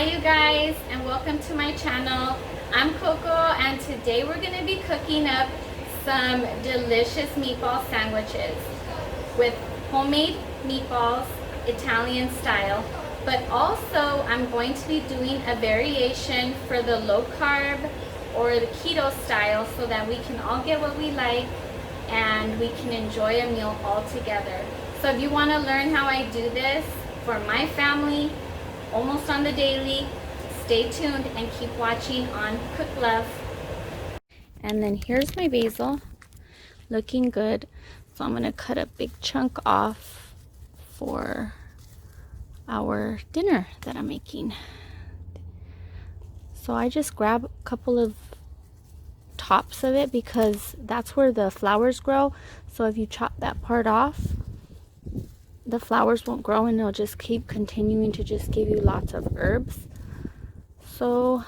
you guys, and welcome to my channel. I'm Coco, and today we're going to be cooking up some delicious meatball sandwiches with homemade meatballs, Italian style, but also I'm going to be doing a variation for the low carb or the keto style so that we can all get what we like and we can enjoy a meal all together. So if you want to learn how I do this for my family, almost on the daily, stay tuned and keep watching on CookLove. And then here's my basil, looking good. So I'm gonna cut a big chunk off for our dinner that I'm making. So I just grab a couple of tops of it because that's where the flowers grow. So if you chop that part off, the flowers won't grow and they'll just keep continuing to just give you lots of herbs. So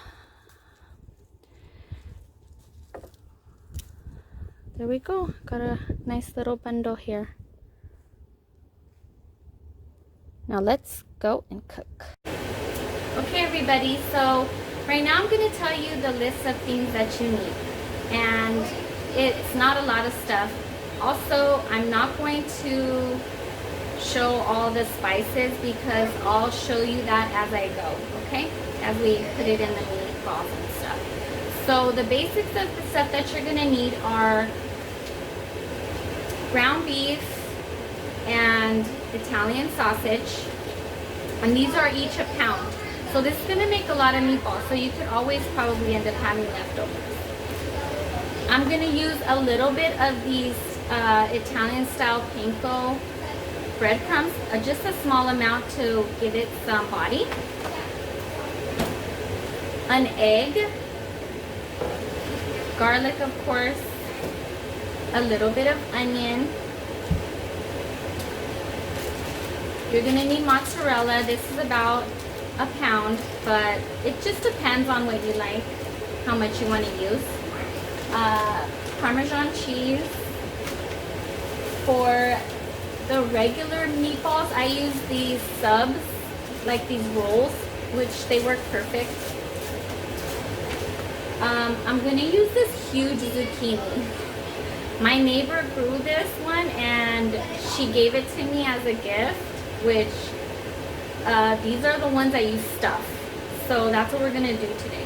there we go. Got a nice little bundle here. Now let's go and cook. Okay everybody, so right now I'm going to tell you the list of things that you need. And it's not a lot of stuff. Also, I'm not going to show all the spices because I'll show you that as I go, okay? As we put it in the meatballs and stuff. So the basics of the stuff that you're gonna need are ground beef and Italian sausage, and these are each a pound. So this is gonna make a lot of meatballs, so you could always probably end up having leftovers. I'm gonna use a little bit of these Italian style panko breadcrumbs, just a small amount to give it some body. An egg, garlic of course, a little bit of onion. You're gonna need mozzarella. This is about a pound, but it just depends on what you like, how much you want to use. Parmesan cheese. For the regular meatballs, I use these subs, like these rolls, which they work perfect. I'm gonna use this huge zucchini. My neighbor grew this one and she gave it to me as a gift, which these are the ones I use stuff. So that's what we're gonna do today.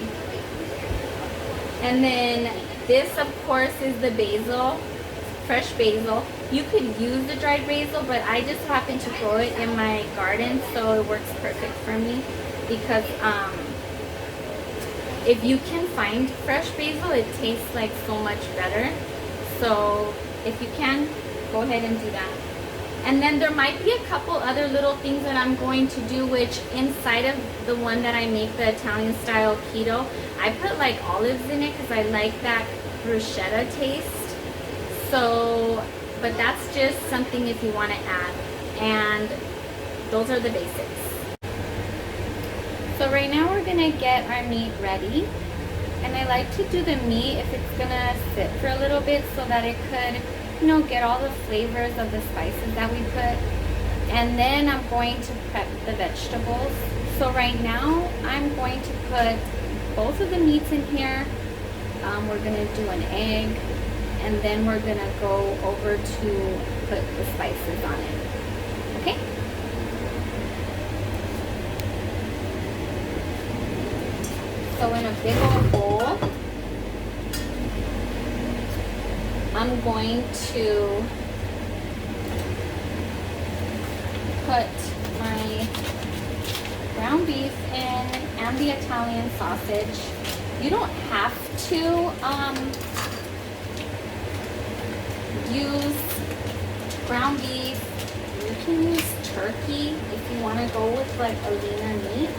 And then this of course is the basil, fresh basil. You could use the dried basil, but I just happen to grow it in my garden, so it works perfect for me. Because if you can find fresh basil, it tastes like so much better. So if you can, go ahead and do that. And then there might be a couple other little things that I'm going to do, which inside of the one that I make, the Italian style keto, I put like olives in it because I like that bruschetta taste. So, but that's just something if you want to add. And those are the basics. So right now we're going to get our meat ready. And I like to do the meat if it's going to sit for a little bit so that it could, you know, get all the flavors of the spices that we put. And then I'm going to prep the vegetables. So right now I'm going to put both of the meats in here. We're going to do an egg. And then we're gonna go over to put the spices on it. Okay? So in a big old bowl, I'm going to put my ground beef in and the Italian sausage. You don't have to use ground beef. You can use turkey if you want to go with like a leaner meat,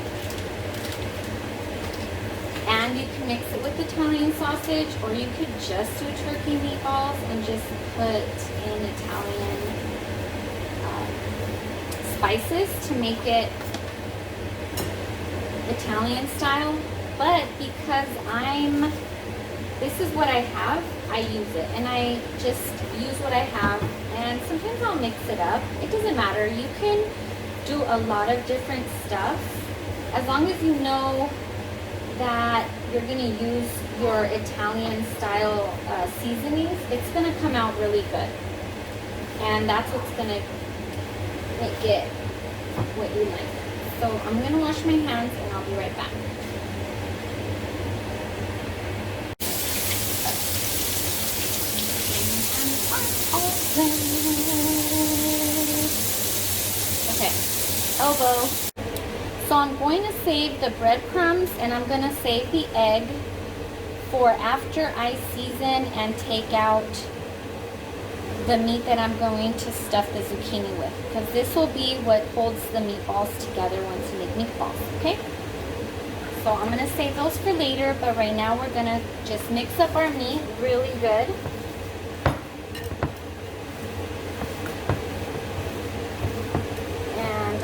and you can mix it with Italian sausage, or you could just do turkey meatballs and just put in Italian spices to make it Italian style. But because this is what I have, I use it, and I just use what I have, and sometimes I'll mix it up. It doesn't matter. You can do a lot of different stuff as long as you know that you're going to use your Italian style seasonings, it's going to come out really good. And that's what's going to make it what you like. So I'm going to wash my hands and I'll be right back. Okay, elbow. So I'm going to save the breadcrumbs and I'm going to save the egg for after I season and take out the meat that I'm going to stuff the zucchini with, because this will be what holds the meatballs together once you make meatballs, okay? So I'm going to save those for later, but right now we're going to just mix up our meat really good. And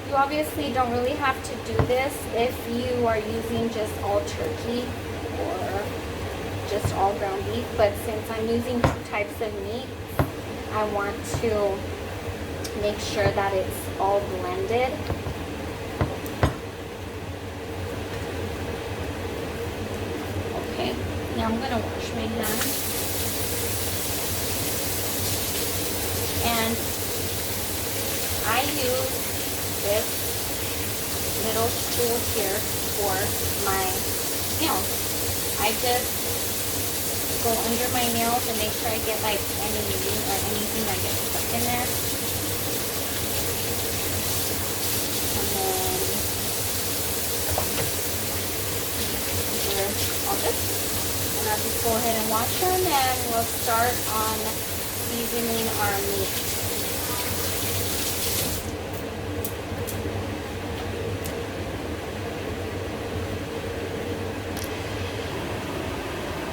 you obviously don't really have to do this if you are using just all turkey or just all ground beef, but since I'm using 2 types of meat, I want to make sure that it's all blended. Okay, now I'm going to wash my hands. And I use this little tool here for my nails. I just go under my nails and make sure I get like any meat or anything that gets stuck in there. And then all this. And I'll just go ahead and wash them and we'll start on seasoning our meat.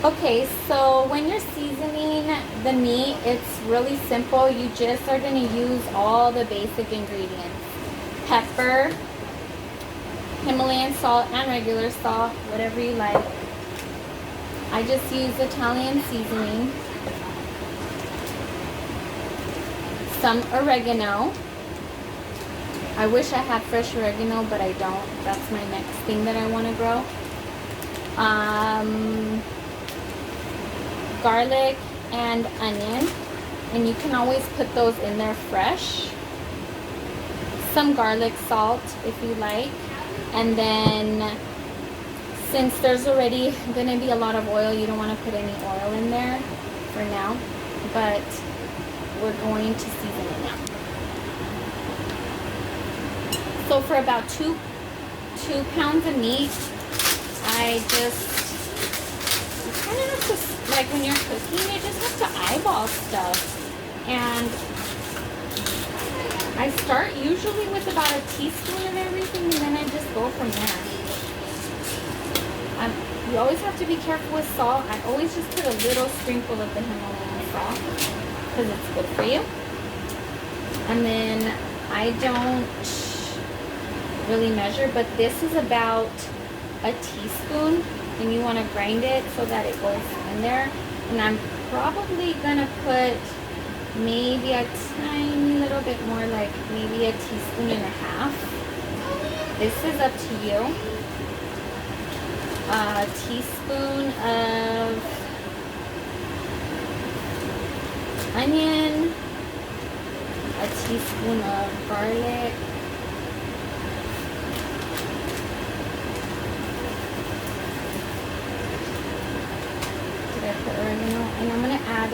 Okay, so when you're seasoning the meat, it's really simple. You just are going to use all the basic ingredients. Pepper, Himalayan salt, and regular salt, whatever you like. I just use Italian seasoning. Some oregano. I wish I had fresh oregano, but I don't. That's my next thing that I want to grow. Garlic and onion, and you can always put those in there fresh. Some garlic salt if you like, and then since there's already going to be a lot of oil, you don't want to put any oil in there for now, but we're going to season it now. So for about two pounds of meat, I just kind of have to, like when you're cooking, you just have to eyeball stuff. And I start usually with about a teaspoon of everything, and then I just go from there. You always have to be careful with salt. I always just put a little sprinkle of the Himalayan salt because it's good for you. And then I don't really measure, but this is about a teaspoon, and you want to grind it so that it goes in there. And I'm probably gonna put maybe a tiny little bit more, like maybe a teaspoon and a half. This is up to you. A teaspoon of onion, a teaspoon of garlic, oregano, and I'm going to add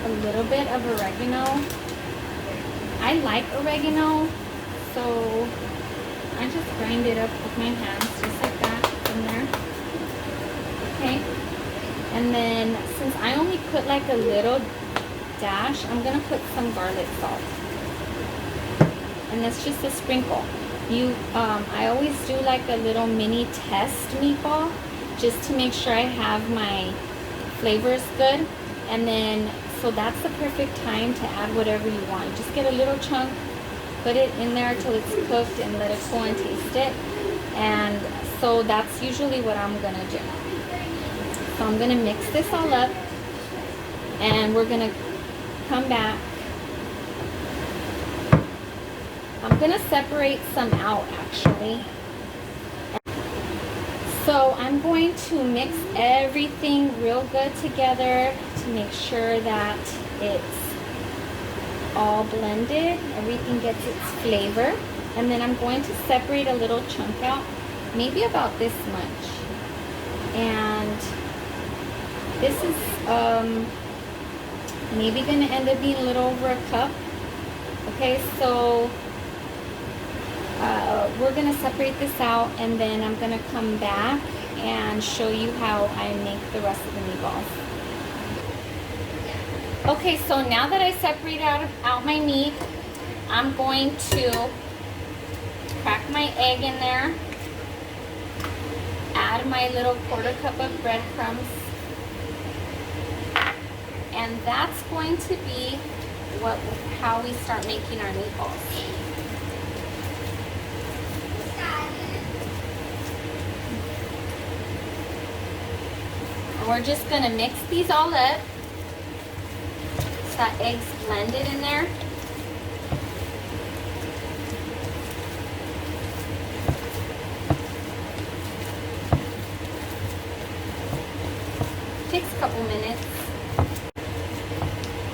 a little bit of oregano. I like oregano, so I just grind it up with my hands just like that in there. Okay, and then since I only put like a little dash, I'm going to put some garlic salt, and that's just a sprinkle. I always do like a little mini test meatball just to make sure I have my flavors good, and then so that's the perfect time to add whatever you want. Just get a little chunk, put it in there till it's cooked, and let it cool and taste it. And so that's usually what I'm gonna do. So I'm gonna mix this all up, and we're gonna come back I'm gonna separate some out actually. So I'm going to mix everything real good together to make sure that it's all blended, everything gets its flavor. And then I'm going to separate a little chunk out, maybe about this much. And this is maybe gonna end up being a little over a cup. Okay, so we're gonna separate this out, and then I'm gonna come back and show you how I make the rest of the meatballs. Okay, so now that I separated out my meat, I'm going to crack my egg in there, add my little 1/4 cup of breadcrumbs, and that's going to be how we start making our meatballs. We're just gonna mix these all up so that egg's blended in there. Takes a couple minutes.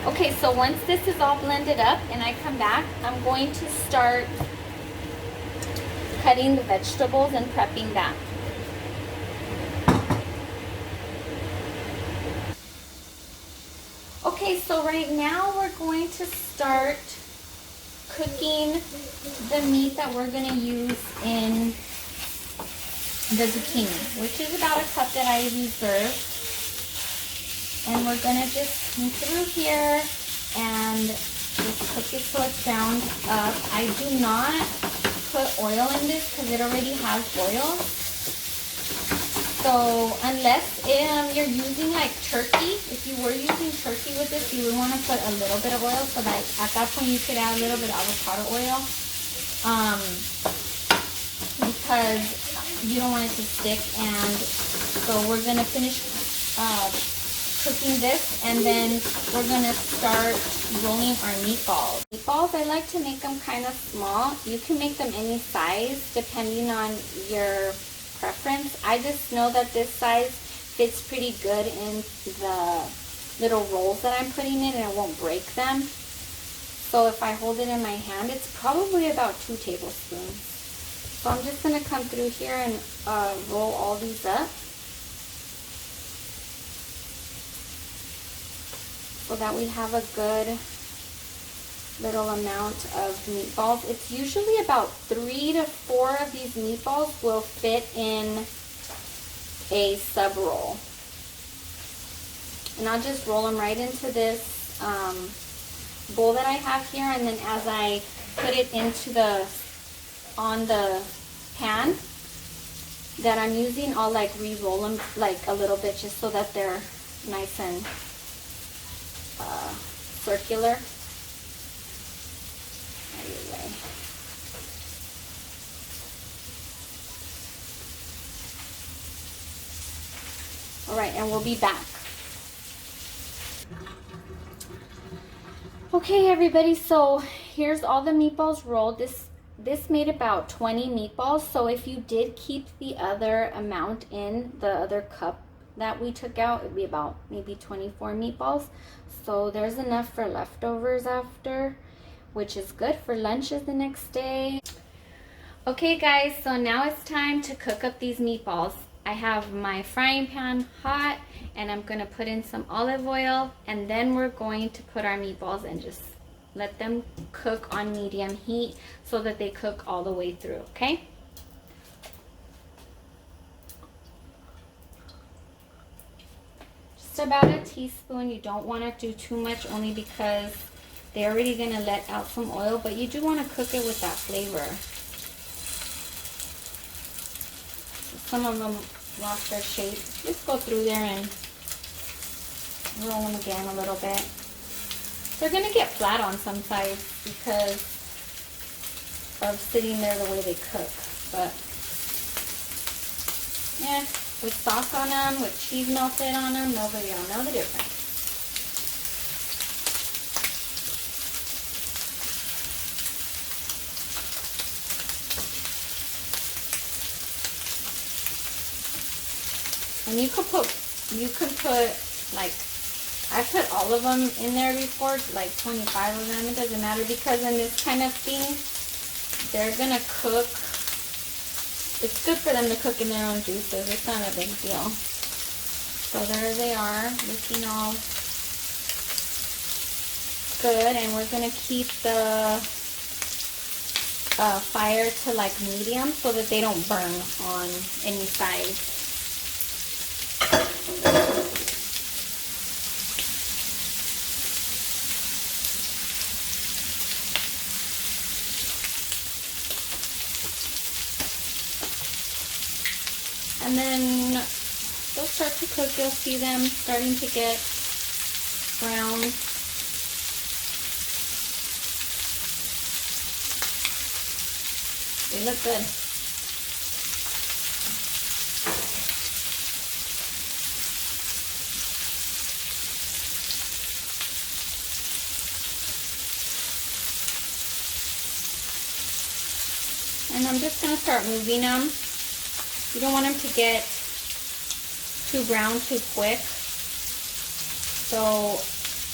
Okay, so once this is all blended up and I come back, I'm going to start cutting the vegetables and prepping that. Okay, so right now we're going to start cooking the meat that we're going to use in the zucchini, which is about a cup that I reserved. And we're going to just come through here and just cook it till it's browned up. I do not put oil in this because it already has oil. So unless you're using like turkey, if you were using turkey with this, you would want to put a little bit of oil so that at that point you could add a little bit of avocado oil. Because you don't want it to stick. And so we're going to finish cooking this, and then we're going to start rolling our meatballs. Meatballs, I like to make them kind of small. You can make them any size depending on your preference. I just know that this size fits pretty good in the little rolls that I'm putting in, and it won't break them. So if I hold it in my hand, it's probably about 2 tablespoons. So I'm just going to come through here and roll all these up so that we have a good little amount of meatballs. It's usually about 3 to 4 of these meatballs will fit in a sub roll. And I'll just roll them right into this bowl that I have here, and then as I put it into on the pan that I'm using, I'll like re-roll them like a little bit just so that they're nice and circular. Anyway. All right, and we'll be back. Okay, everybody, so here's all the meatballs rolled. This made about 20 meatballs, so if you did keep the other amount in the other cup that we took out, it'd be about maybe 24 meatballs. So there's enough for leftovers after, which is good for lunches the next day. Okay guys, so now it's time to cook up these meatballs. I have my frying pan hot, and I'm gonna put in some olive oil, and then we're going to put our meatballs and just let them cook on medium heat so that they cook all the way through, okay? Just about a teaspoon. You don't want to do too much, only because they're already gonna let out some oil, but you do want to cook it with that flavor. Some of them lost their shape. Just go through there and roll them again a little bit. They're going to get flat on some sides because of sitting there the way they cook. But yeah, with sauce on them, with cheese melted on them, nobody will know the difference. And you could put like, I put all of them in there before, like 25 of them. It doesn't matter, because in this kind of thing, they're gonna cook. It's good for them to cook in their own juices. It's not a big deal. So there they are, looking all good. And we're gonna keep the fire to like medium so that they don't burn on any sides. And then they'll start to cook. You'll see them starting to get brown. They look good. And I'm just going to start moving them. You don't want them to get too brown too quick. So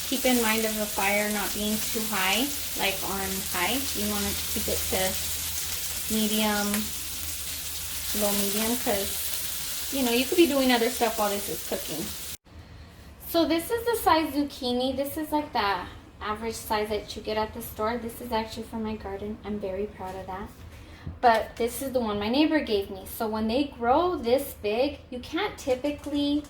keep in mind of the fire not being too high, like on high. You want to keep it to medium, low medium, because, you know, you could be doing other stuff while this is cooking. So this is the size zucchini. This is like the average size that you get at the store. This is actually from my garden. I'm very proud of that. But this is the one my neighbor gave me. So when they grow this big, you can't typically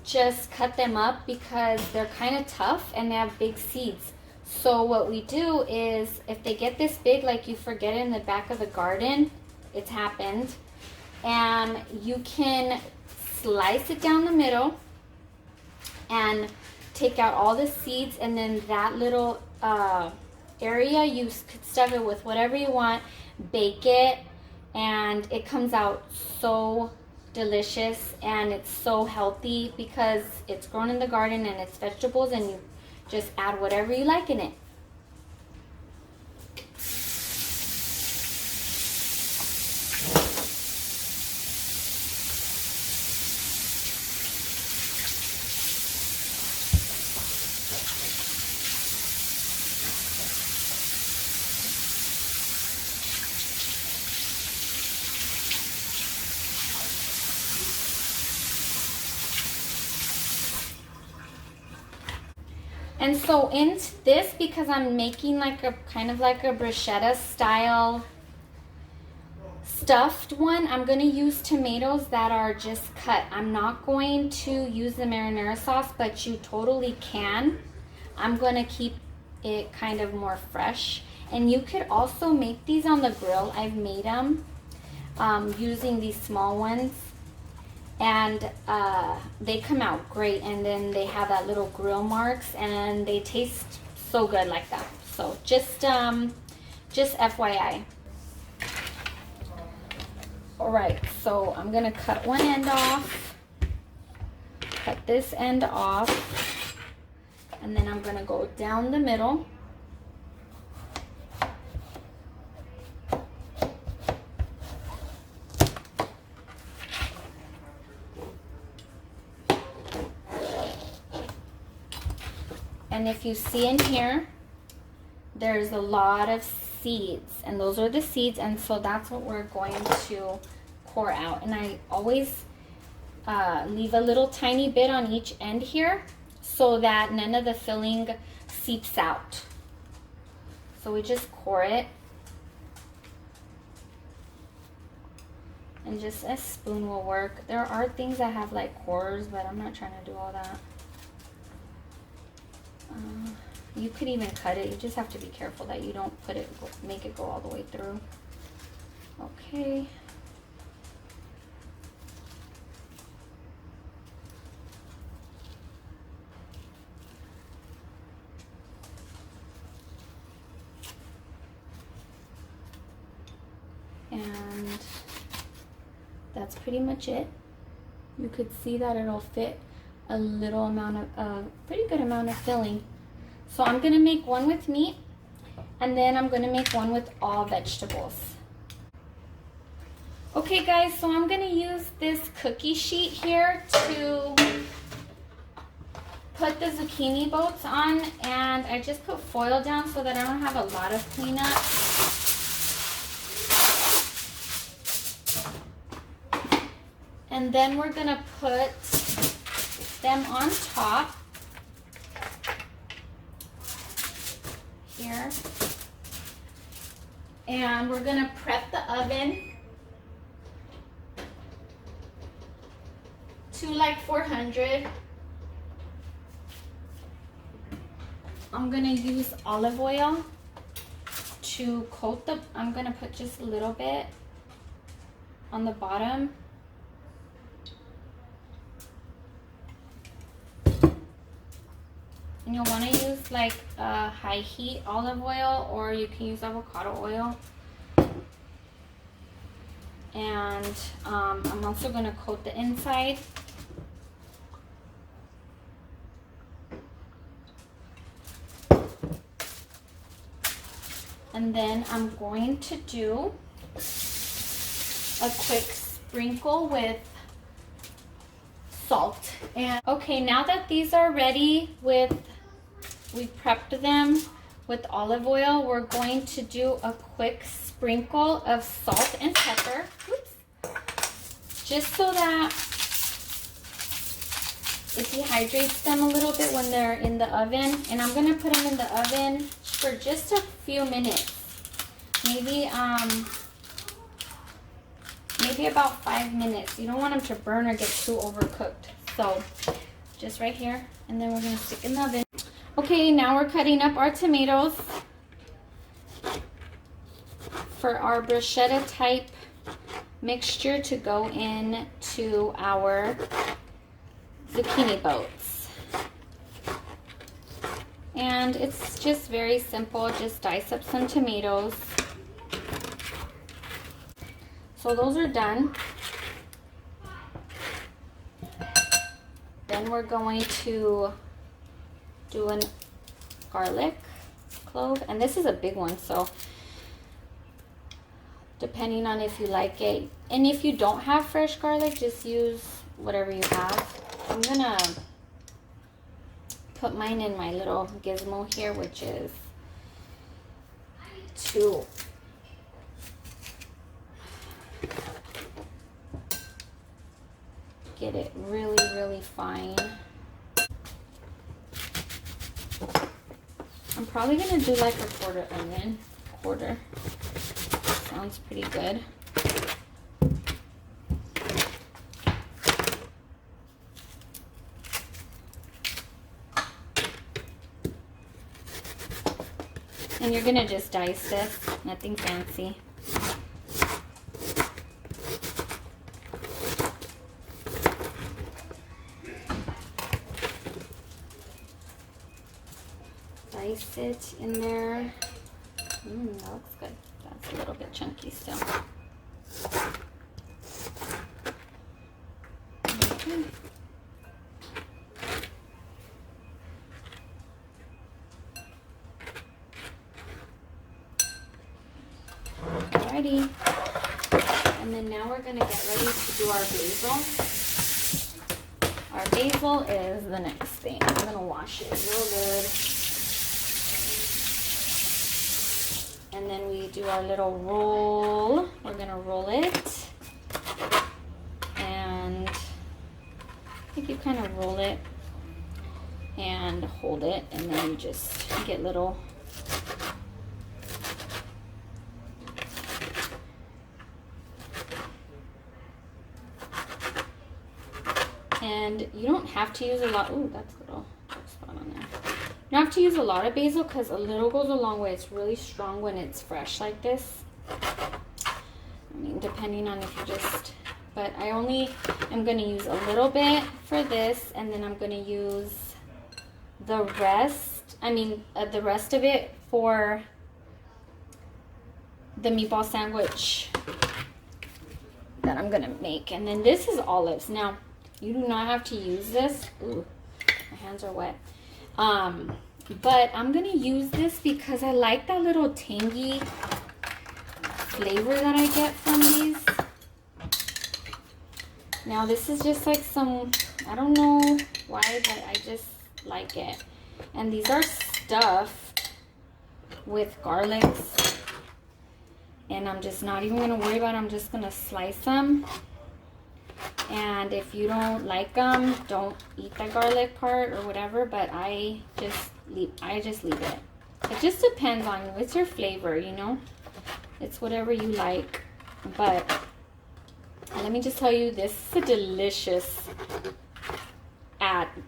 just cut them up because they're kind of tough and they have big seeds. So what we do is, if they get this big, like you forget it in the back of the garden, it's happened, and you can slice it down the middle and take out all the seeds, and then that little area, you could stuff it with whatever you want, bake it, and it comes out so delicious, and it's so healthy because it's grown in the garden and it's vegetables, and you just add whatever you like in it. And so in this, because I'm making like a kind of like a bruschetta style stuffed one, I'm going to use tomatoes that are just cut. I'm not going to use the marinara sauce, but you totally can. I'm going to keep it kind of more fresh. And you could also make these on the grill. I've made them using these small ones. And they come out great, and then they have that little grill marks, and they taste so good like that. So just FYI. All right, so I'm gonna cut one end off, cut this end off, and then I'm gonna go down the middle. And if you see in here, there's a lot of seeds, and those are the seeds, and so that's what we're going to core out. And I always leave a little tiny bit on each end here so that none of the filling seeps out. So we just core it, and just a spoon will work. There are things that have like cores, but I'm not trying to do all that. You could even cut it. You just have to be careful that you don't make it go all the way through. Okay. And that's pretty much it. You could see that it'll fit a little amount of, pretty good amount of filling. So I'm gonna make one with meat, and then I'm gonna make one with all vegetables. Okay guys, so I'm gonna use this cookie sheet here to put the zucchini boats on, and I just put foil down so that I don't have a lot of cleanup. And then we're gonna put them on top here. And we're gonna prep the oven to like 400. I'm gonna use olive oil to coat the, I'm gonna put just a little bit on the bottom. And you'll want to use like a high heat olive oil, or you can use avocado oil. And I'm also going to coat the inside. And then I'm going to do a quick sprinkle with salt. And okay, now that these are ready we prepped them with olive oil, we're going to do a quick sprinkle of salt and pepper. Oops. Just so that it dehydrates them a little bit when they're in the oven. And I'm gonna put them in the oven for just a few minutes. Maybe about 5 minutes. You don't want them to burn or get too overcooked. So just right here, and then we're gonna stick in the oven. Okay, now we're cutting up our tomatoes for our bruschetta type mixture to go into our zucchini boats. And it's just very simple. Just dice up some tomatoes. So those are done. Then we're going to do a garlic clove, and this is a big one, so depending on if you like it. And if you don't have fresh garlic, just use whatever you have. I'm gonna put mine in my little gizmo here, which is to get it really, really fine. I'm probably gonna do like a quarter onion. Quarter. Sounds pretty good. And you're gonna just dice this, nothing fancy. Dice it in there. That looks good. That's a little bit chunky still. Okay. Alrighty. And then now we're gonna get ready to do our basil. Our basil is the next thing. I'm gonna wash it real good. And then we do our little roll. We're gonna roll it. And I think you kind of roll it and hold it, and then you just get little and you don't have to use a lot. Ooh, that's a little spot on there. You don't have to use a lot of basil because a little goes a long way. It's really strong when it's fresh like this. I mean, depending on if you just, but I only am going to use a little bit for this, and then I'm going to use the rest, the rest of it for the meatball sandwich that I'm going to make. And then this is olives. Now, you do not have to use this. Ooh, my hands are wet. But I'm gonna use this because I like that little tangy flavor that I get from these. Now this is just like some, I don't know why, but I just like it. And these are stuffed with garlics. And I'm just not even going to worry about it. I'm just going to slice them. And if you don't like them, don't eat the garlic part or whatever. But I just leave it. It just depends on you. It's your flavor, you know. It's whatever you like. But let me just tell you, this is a delicious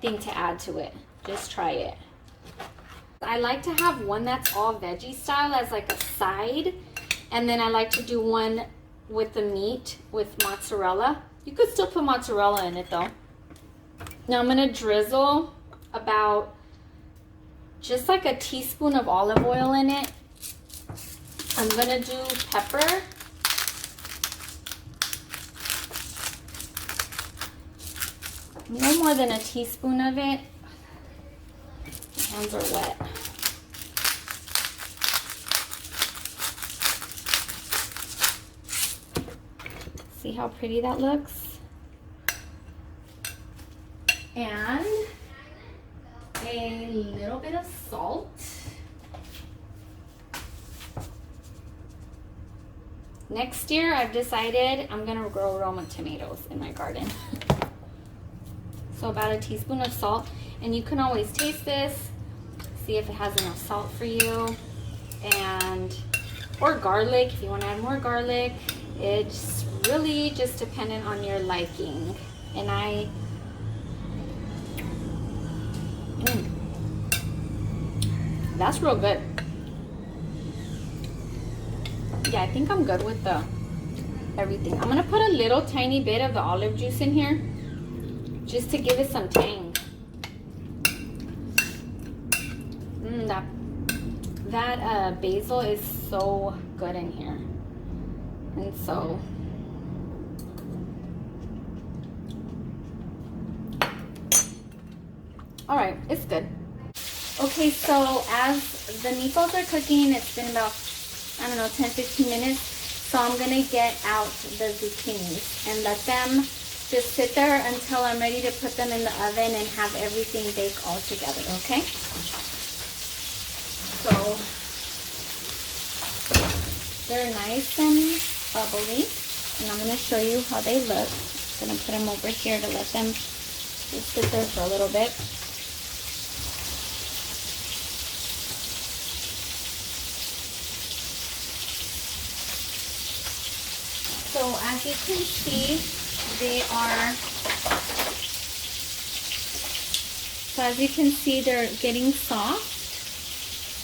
thing to add to it. Just try it. I like to have one that's all veggie style as like a side. And then I like to do one with the meat with mozzarella. You could still put mozzarella in it though. Now I'm going to drizzle about just like a teaspoon of olive oil in it. I'm going to do pepper. No more than a teaspoon of it. My hands are wet. See how pretty that looks? And a little bit of salt. Next year, I've decided I'm gonna grow Roma tomatoes in my garden. So about a teaspoon of salt, and you can always taste this, see if it has enough salt for you, or garlic if you want to add more garlic. It's really just dependent on your liking. And that's real good. Yeah, I think I'm good with everything. I'm gonna put a little tiny bit of the olive juice in here, just to give it some tang. That basil is so good in here. And so, all right, it's good. Okay, so as the meatballs are cooking, it's been about, I don't know, 10-15 minutes. So I'm gonna get out the zucchinis and let them just sit there until I'm ready to put them in the oven and have everything bake all together, okay? So they're nice and bubbly, and I'm going to show you how they look. I'm going to put them over here to let them just sit there for a little bit. So as you can see, they're getting soft.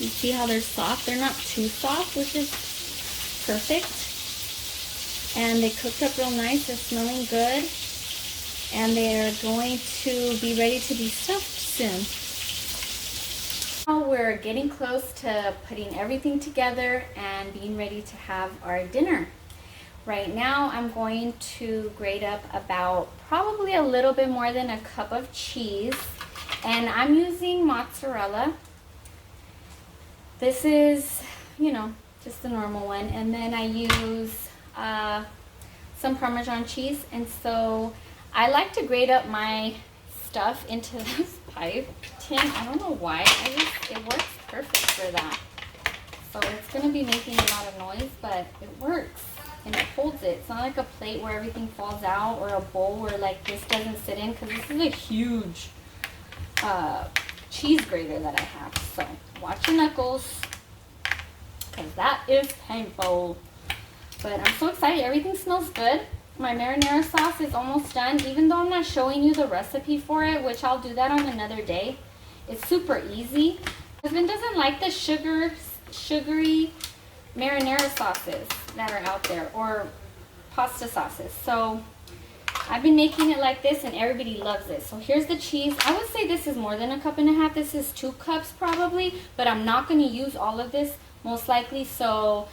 You see how they're soft? They're not too soft, which is perfect. And they cooked up real nice. They're smelling good. And they're going to be ready to be stuffed soon. Now we're getting close to putting everything together and being ready to have our dinner. Right now I'm going to grate up about probably a little bit more than a cup of cheese. And I'm using mozzarella. This is, you know, just the normal one. And then I use some Parmesan cheese. And so I like to grate up my stuff into this pipe tin. I don't know why. It works perfect for that. So it's going to be making a lot of noise, but it works. And it holds it. It's not like a plate where everything falls out, or a bowl where like this doesn't sit in, because this is a huge cheese grater that I have. So watch your knuckles, because that is painful. But I'm so excited. Everything smells good. My marinara sauce is almost done, even though I'm not showing you the recipe for it, which I'll do that on another day. It's super easy. My husband doesn't like the sugary marinara sauces that are out there, or pasta sauces. So I've been making it like this, and everybody loves it. So here's the cheese. I would say this is more than a cup and a half. This is 2 cups probably, but I'm not going to use all of this most likely. So,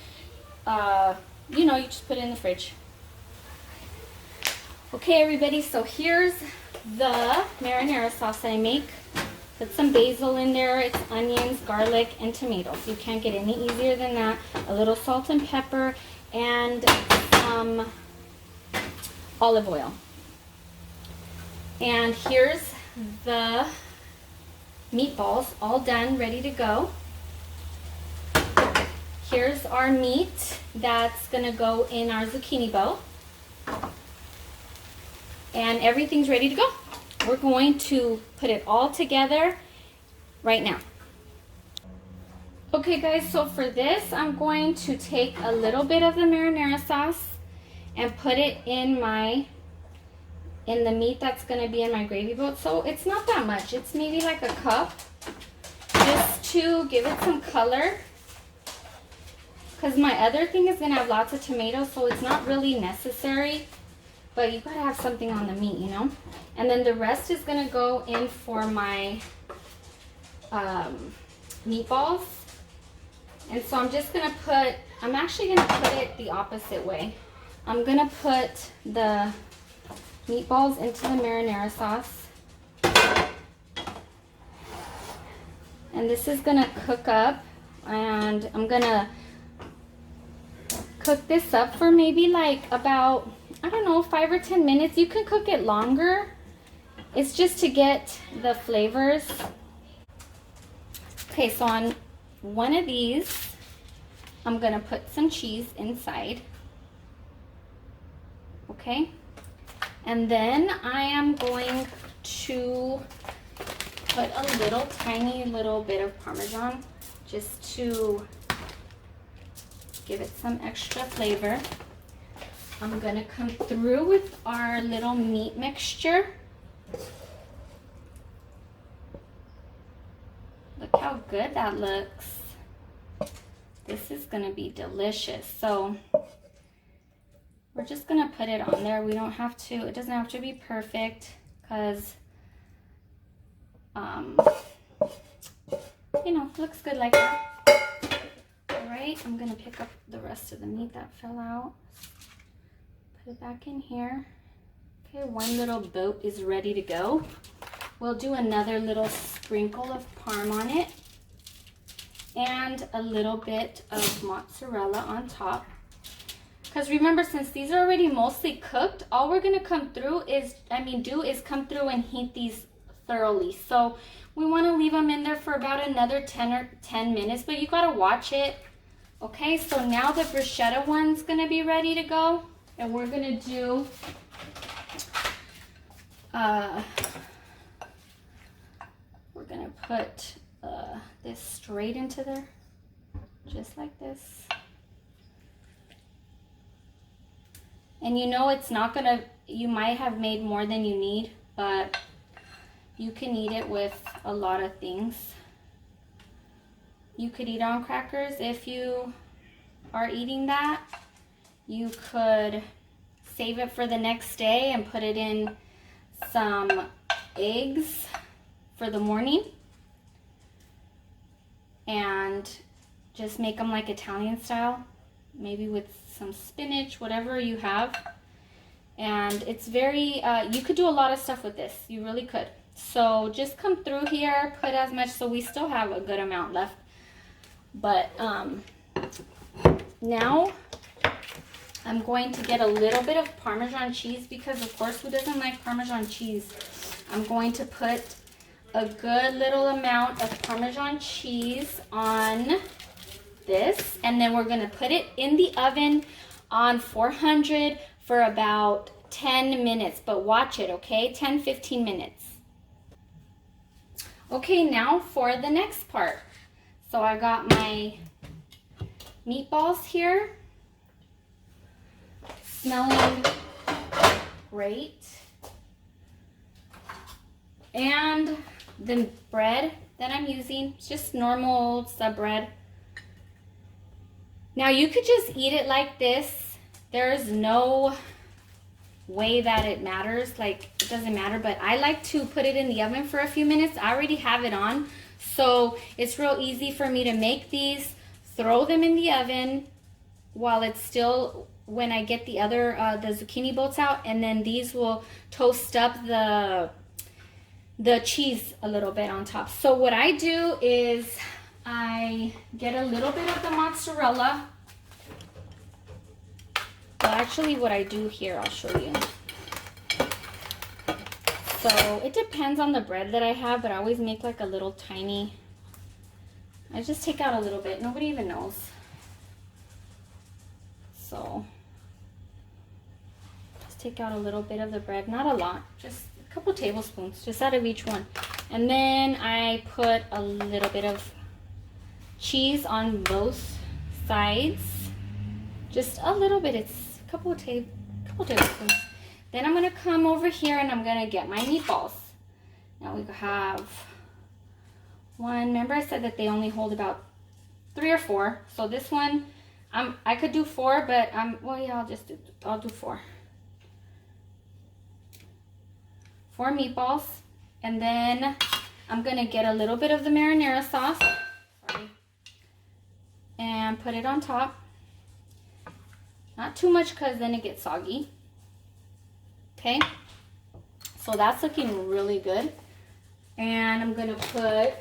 you know, you just put it in the fridge. Okay, everybody, so here's the marinara sauce that I make. Put some basil in there. It's onions, garlic, and tomatoes. You can't get any easier than that. A little salt and pepper, and some olive oil. And here's the meatballs all done, ready to go. Here's our meat that's gonna go in our zucchini boat. And everything's ready to go. We're going to put it all together right now. Okay guys, so for this, I'm going to take a little bit of the marinara sauce and put it in the meat that's gonna be in my gravy boat. So it's not that much, it's maybe like a cup, just to give it some color. Because my other thing is gonna have lots of tomatoes, so it's not really necessary, but you gotta have something on the meat, you know? And then the rest is gonna go in for my meatballs. And so I'm just gonna I'm actually gonna put it the opposite way. I'm gonna put the meatballs into the marinara sauce. And this is gonna cook up, and I'm gonna cook this up for maybe like about, I don't know, 5 or 10 minutes. You can cook it longer. It's just to get the flavors. Okay, so on one of these, I'm gonna put some cheese inside. Okay, and then I am going to put a little tiny little bit of Parmesan just to give it some extra flavor. I'm gonna come through with our little meat mixture. Look how good that looks. This is gonna be delicious. So we're just gonna put it on there. We don't have to, it doesn't have to be perfect, because you know, looks good like that. All right, I'm gonna pick up the rest of the meat that fell out. Put it back in here. Okay, one little boat is ready to go. We'll do another little sprinkle of parm on it and a little bit of mozzarella on top. Because remember, since these are already mostly cooked, all we're gonna come through is, come through and heat these thoroughly. So we wanna leave them in there for about another 10 minutes, but you gotta watch it. Okay, so now the bruschetta one's gonna be ready to go, and we're gonna do we're gonna put this straight into there, just like this. And you know, it's not gonna, you might have made more than you need, but you can eat it with a lot of things. You could eat on crackers if you are eating that. You could save it for the next day and put it in some eggs for the morning and just make them like Italian style, maybe with some spinach, whatever you have. And it's very, you could do a lot of stuff with this. You really could. So just come through here, put as much, so we still have a good amount left. But now I'm going to get a little bit of Parmesan cheese, because of course, who doesn't like Parmesan cheese? I'm going to put a good little amount of Parmesan cheese on this, and then we're gonna put it in the oven on 400 for about 10 minutes, but watch it, okay? 10-15 minutes. Okay, now for the next part. So I got my meatballs here, smelling great, and the bread that I'm using, it's just normal sub bread. Now you could just eat it like this. There's no way that it matters, like it doesn't matter, but I like to put it in the oven for a few minutes. I already have it on, so it's real easy for me to make these, throw them in the oven while it's still, when I get the other, the zucchini boats out, and then these will toast up the cheese a little bit on top. So what I do is I get a little bit of the mozzarella. Well, actually what I do here, I'll show you. So it depends on the bread that I have, but I always make like a little tiny, I just take out a little bit. Nobody even knows. So just take out a little bit of the bread, not a lot, just a couple tablespoons, just out of each one. And then I put a little bit of cheese on both sides, just a little bit. It's a couple tablespoons. Then I'm gonna come over here and I'm gonna get my meatballs. Now we have one. Remember I said that they only hold about 3 or 4. So this one, I could do 4, but well, yeah, I'll do 4. 4 meatballs, and then I'm gonna get a little bit of the marinara sauce, and put it on top. Not too much, because then it gets soggy. Okay, so that's looking really good. And I'm gonna put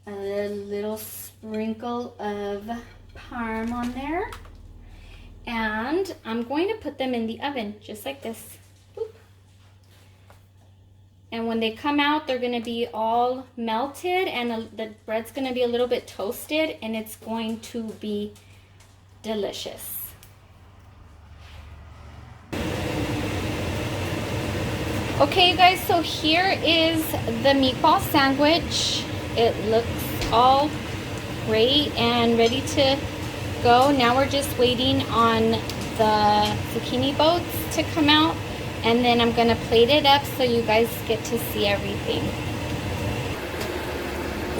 a little sprinkle of parm on there. And I'm going to put them in the oven, just like this. Boop. And when they come out, they're gonna be all melted, and the bread's gonna be a little bit toasted, and it's going to be delicious. Okay, you guys, so here is the meatball sandwich. It looks all great and ready to go. Now we're just waiting on the zucchini boats to come out, and then I'm gonna plate it up so you guys get to see everything.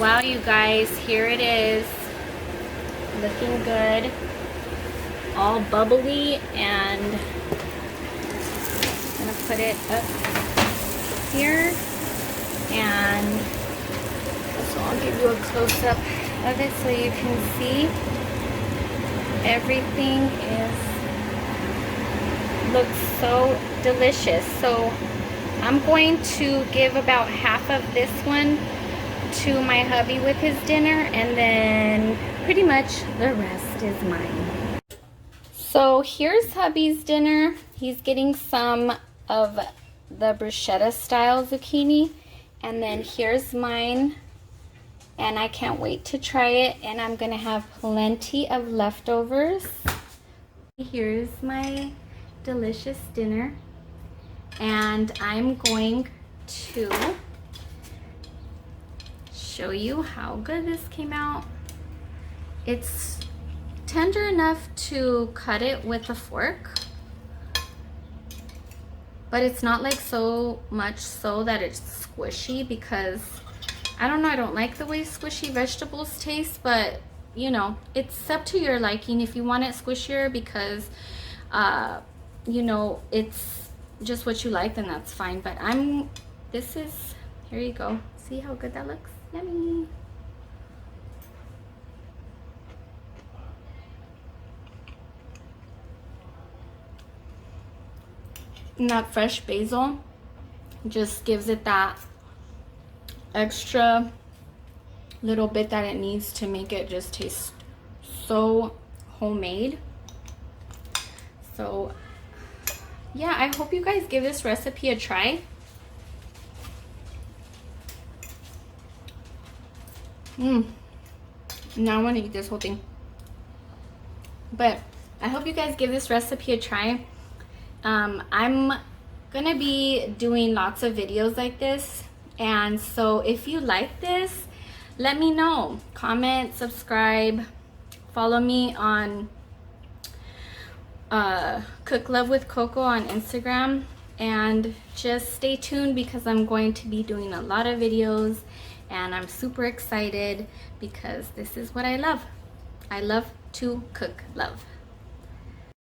Wow, you guys, here it is. Looking good. All bubbly, and I'm gonna put it up here, and so I'll give you a close-up of it so you can see everything looks so delicious. So I'm going to give about half of this one to my hubby with his dinner, and then pretty much the rest is mine. So here's hubby's dinner. He's getting some of the bruschetta style zucchini, and then here's mine, and I can't wait to try it, and I'm gonna have plenty of leftovers. Here's my delicious dinner, and I'm going to show you how good this came out. It's tender enough to cut it with a fork, but it's not like so much so that it's squishy, because I don't know, I don't like the way squishy vegetables taste, but you know, it's up to your liking if you want it squishier, because you know, it's just what you like, then that's fine. But here you go. See how good that looks? Yummy. And that fresh basil just gives it that extra little bit that it needs to make it just taste so homemade. So yeah, I hope you guys give this recipe a try. Now I want to eat this whole thing. But I hope you guys give this recipe a try. I'm gonna be doing lots of videos like this, and so if you like this, let me know. Comment, subscribe, follow me on CookLove with Coco on Instagram, and just stay tuned, because I'm going to be doing a lot of videos, and I'm super excited because this is what I love. I love to cook love.